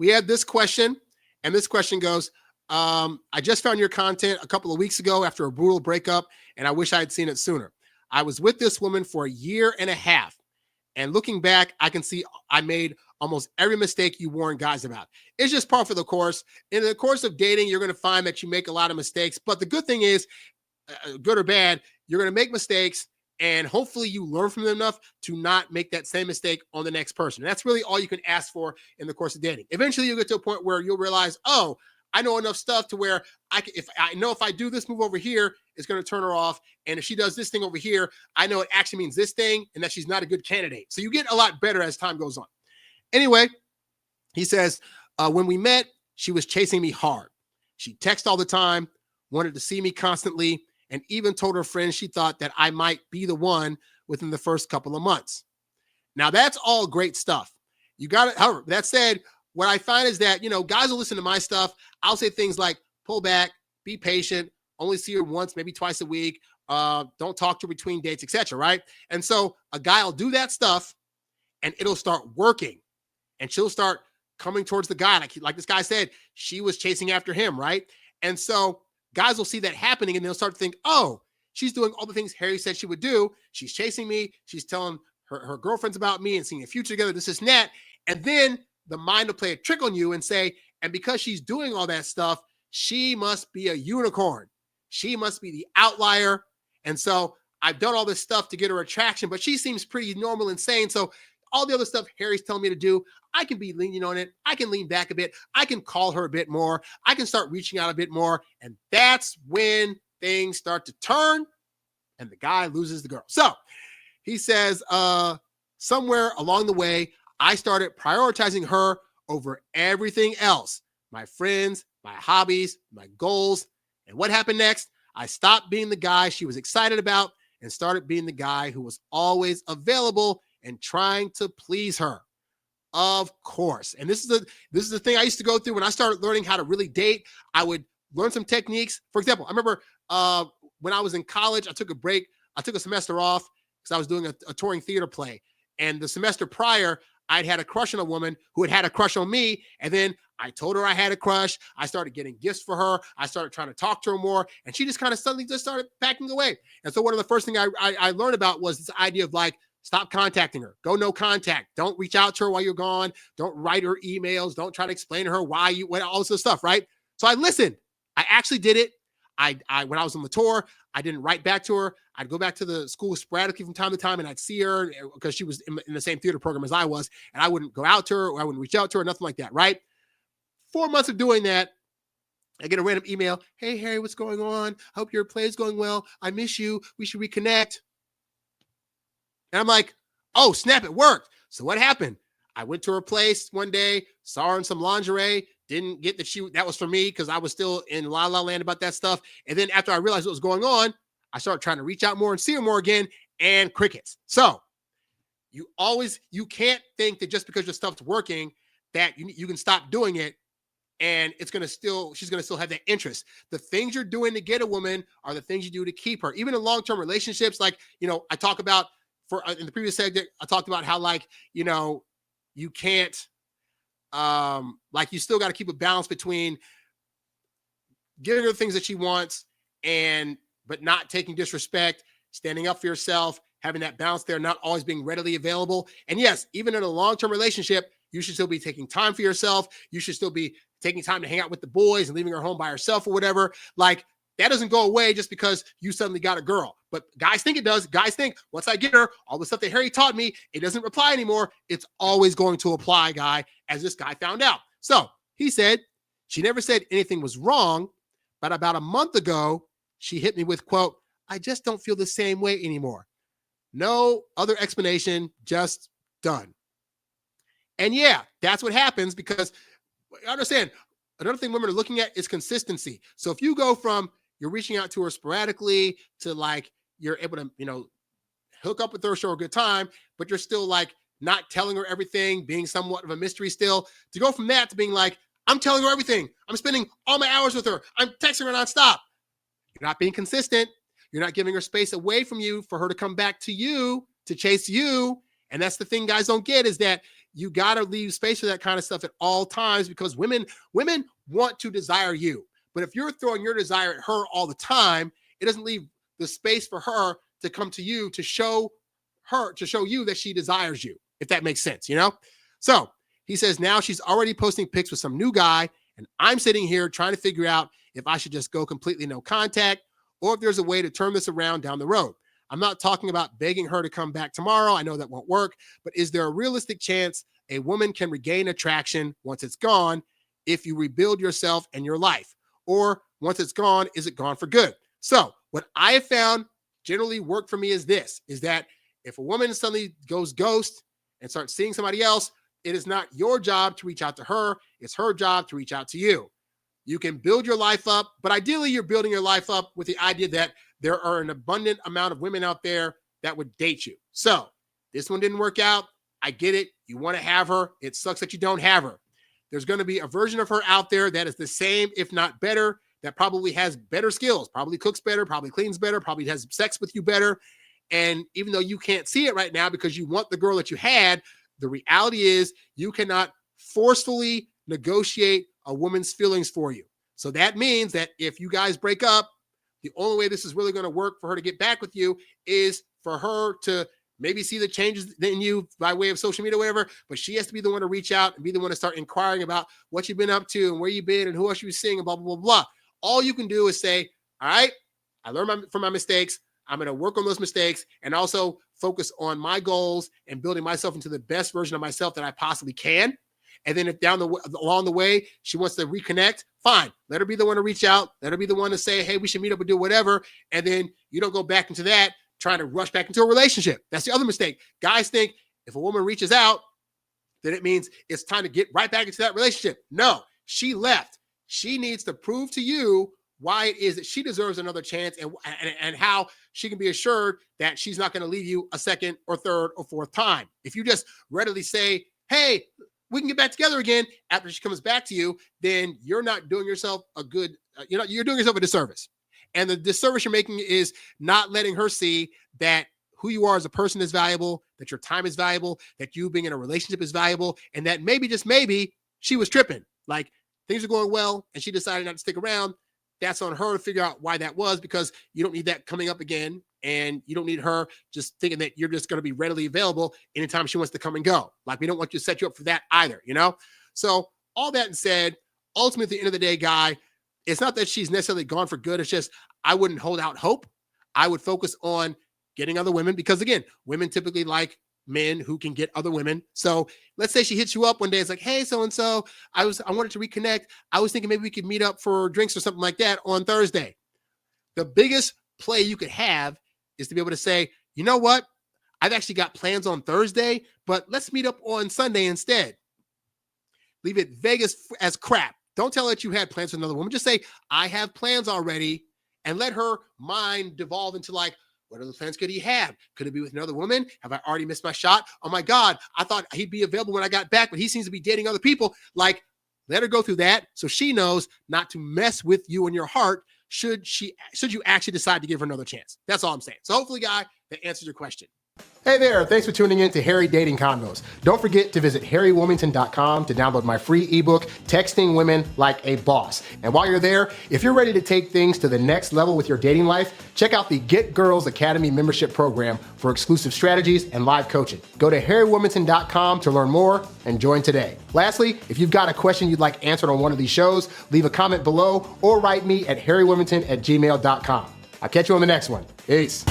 we had this question, and this question goes, I just found your content a couple of weeks ago after a brutal breakup, and I wish I had seen it sooner. I was with this woman for a year and a half, and looking back, I can see I made almost every mistake you warn guys about. It's just par for the course. In the course of dating, you're going to find that you make a lot of mistakes, but the good thing is, good or bad, you're going to make mistakes, and hopefully you learn from them enough to not make that same mistake on the next person. And that's really all you can ask for in the course of dating. Eventually, you'll get to a point where you'll realize, oh, I know enough stuff to where if I do this move over here, it's going to turn her off. And if she does this thing over here, I know it actually means this thing and that she's not a good candidate. So you get a lot better as time goes on. Anyway, he says, when we met, she was chasing me hard. She texted all the time, wanted to see me constantly, and even told her friends she thought that I might be the one within the first couple of months. Now, that's all great stuff. You got it. However, that said, what I find is that, guys will listen to my stuff. I'll say things like, pull back, be patient, only see her once, maybe twice a week. Don't talk to her between dates, etc. Right? And so a guy will do that stuff and it'll start working, and she'll start coming towards the guy. Like this guy said, she was chasing after him. Right? And so guys will see that happening and they'll start to think, oh, she's doing all the things Harry said she would do. She's chasing me. She's telling her girlfriends about me and seeing a future together. This is that. And then the mind will play a trick on you and say, and because she's doing all that stuff, she must be a unicorn. She must be the outlier. And so I've done all this stuff to get her attraction, but she seems pretty normal and sane. So all the other stuff Harry's telling me to do, I can be leaning on it. I can lean back a bit. I can call her a bit more. I can start reaching out a bit more. And that's when things start to turn and the guy loses the girl. So he says, somewhere along the way, I started prioritizing her over everything else. My friends, my hobbies, my goals. And what happened next? I stopped being the guy she was excited about and started being the guy who was always available and trying to please her. Of course. And this is the thing I used to go through when I started learning how to really date. I would learn some techniques. For example, I remember when I was in college, I took a break. I took a semester off because I was doing a touring theater play. And the semester prior, I'd had a crush on a woman who had a crush on me. And then I told her I had a crush. I started getting gifts for her. I started trying to talk to her more. And she just kind of suddenly just started backing away. And so one of the first things I learned about was this idea of like, stop contacting her. Go no contact. Don't reach out to her while you're gone. Don't write her emails. Don't try to explain to her why you went, all this stuff, right? So I listened. I actually did it. I when I was on the tour, I didn't write back to her. I'd go back to the school sporadically from time to time, and I'd see her because she was in the same theater program as I was, and I wouldn't go out to her or I wouldn't reach out to her, nothing like that, right? 4 months of doing that, I get a random email. Hey, Harry, what's going on? I hope your play is going well. I miss you. We should reconnect. And I'm like, oh, snap, it worked. So what happened? I went to her place one day, saw her in some lingerie, didn't get that was for me because I was still in la la land about that stuff. And then after I realized what was going on, I started trying to reach out more and see her more again, and crickets. So you can't think that just because your stuff's working that you can stop doing it and she's going to still have that interest. The things you're doing to get a woman are the things you do to keep her. Even in long-term relationships, like, I talk about in the previous segment, I talked about how you can't, you still got to keep a balance between giving her the things that she wants but not taking disrespect, standing up for yourself, having that balance there, not always being readily available. And yes, even in a long-term relationship, you should still be taking time for yourself. You should still be taking time to hang out with the boys and leaving her home by herself or whatever. Like, that doesn't go away just because you suddenly got a girl. But guys think it does. Guys think once I get her, all the stuff that Harry taught me, it doesn't apply anymore. It's always going to apply, guy, as this guy found out. So he said, she never said anything was wrong, but about a month ago, she hit me with, quote, I just don't feel the same way anymore. No other explanation, just done. And yeah, that's what happens because understand, another thing women are looking at is consistency. So if you go from you're reaching out to her sporadically to you're able to, hook up with her, show her a good time, but you're still not telling her everything, being somewhat of a mystery still, to go from that to being I'm telling her everything. I'm spending all my hours with her. I'm texting her nonstop. You're not being consistent. You're not giving her space away from you for her to come back to you, to chase you. And that's the thing guys don't get is that you got to leave space for that kind of stuff at all times, because women want to desire you. But if you're throwing your desire at her all the time, it doesn't leave the space for her to come to you to show you that she desires you, if that makes sense, So he says now she's already posting pics with some new guy, and I'm sitting here trying to figure out if I should just go completely no contact or if there's a way to turn this around down the road. I'm not talking about begging her to come back tomorrow. I know that won't work, but is there a realistic chance a woman can regain attraction once it's gone if you rebuild yourself and your life? Or once it's gone, is it gone for good? So what I have found generally worked for me is that if a woman suddenly goes ghost and starts seeing somebody else, it is not your job to reach out to her. It's her job to reach out to you. You can build your life up, but ideally you're building your life up with the idea that there are an abundant amount of women out there that would date you. So this one didn't work out. I get it. You want to have her. It sucks that you don't have her. There's going to be a version of her out there that is the same, if not better, that probably has better skills, probably cooks better, probably cleans better, probably has sex with you better. And even though you can't see it right now because you want the girl that you had, the reality is you cannot forcefully negotiate a woman's feelings for you. So that means that if you guys break up, the only way this is really going to work for her to get back with you is for her to maybe see the changes in you by way of social media or whatever, but she has to be the one to reach out and be the one to start inquiring about what you've been up to and where you've been and who else you were seeing and blah, blah, blah, blah. All you can do is say, all right, I learned from my mistakes. I'm going to work on those mistakes and also focus on my goals and building myself into the best version of myself that I possibly can. And then if along the way, she wants to reconnect, fine. Let her be the one to reach out. Let her be the one to say, hey, we should meet up and do whatever. And then you don't go back into that, trying to rush back into a relationship. That's the other mistake. Guys think if a woman reaches out, then it means it's time to get right back into that relationship. No, she left. She needs to prove to you why it is that she deserves another chance and how she can be assured that she's not going to leave you a second or third or fourth time. If you just readily say, hey, we can get back together again after she comes back to you, then you're not doing yourself a good, you're doing yourself a disservice. And the disservice you're making is not letting her see that who you are as a person is valuable, that your time is valuable, that you being in a relationship is valuable, and that maybe, just maybe, she was tripping. Like things are going well and she decided not to stick around. That's on her to figure out why that was, because you don't need that coming up again. And you don't need her just thinking that you're just going to be readily available anytime she wants to come and go. Like, we don't want you to set you up for that either, So all that said, ultimately, at the end of the day, guy, it's not that she's necessarily gone for good. It's just, I wouldn't hold out hope. I would focus on getting other women because, again, women typically like men who can get other women. So let's say she hits you up one day. It's like, hey, so-and-so, I wanted to reconnect. I was thinking maybe we could meet up for drinks or something like that on Thursday. The biggest play you could have is to be able to say, you know what? I've actually got plans on Thursday, but let's meet up on Sunday instead. Leave it vague as crap. Don't tell her that you had plans with another woman. Just say, I have plans already, and let her mind devolve into like, what other plans could he have? Could it be with another woman? Have I already missed my shot? Oh my God, I thought he'd be available when I got back, but he seems to be dating other people. Like, let her go through that so she knows not to mess with you and your heart should you actually decide to give her another chance. That's all I'm saying. So hopefully, guy, that answers your question. Hey there, thanks for tuning in to Harry Dating Convos. Don't forget to visit HarryWilmington.com to download my free ebook, Texting Women Like a Boss. And while you're there, if you're ready to take things to the next level with your dating life, check out the Get Girls Academy membership program for exclusive strategies and live coaching. Go to HarryWilmington.com to learn more and join today. Lastly, if you've got a question you'd like answered on one of these shows, leave a comment below or write me at HarryWilmington@gmail.com. I'll catch you on the next one. Peace.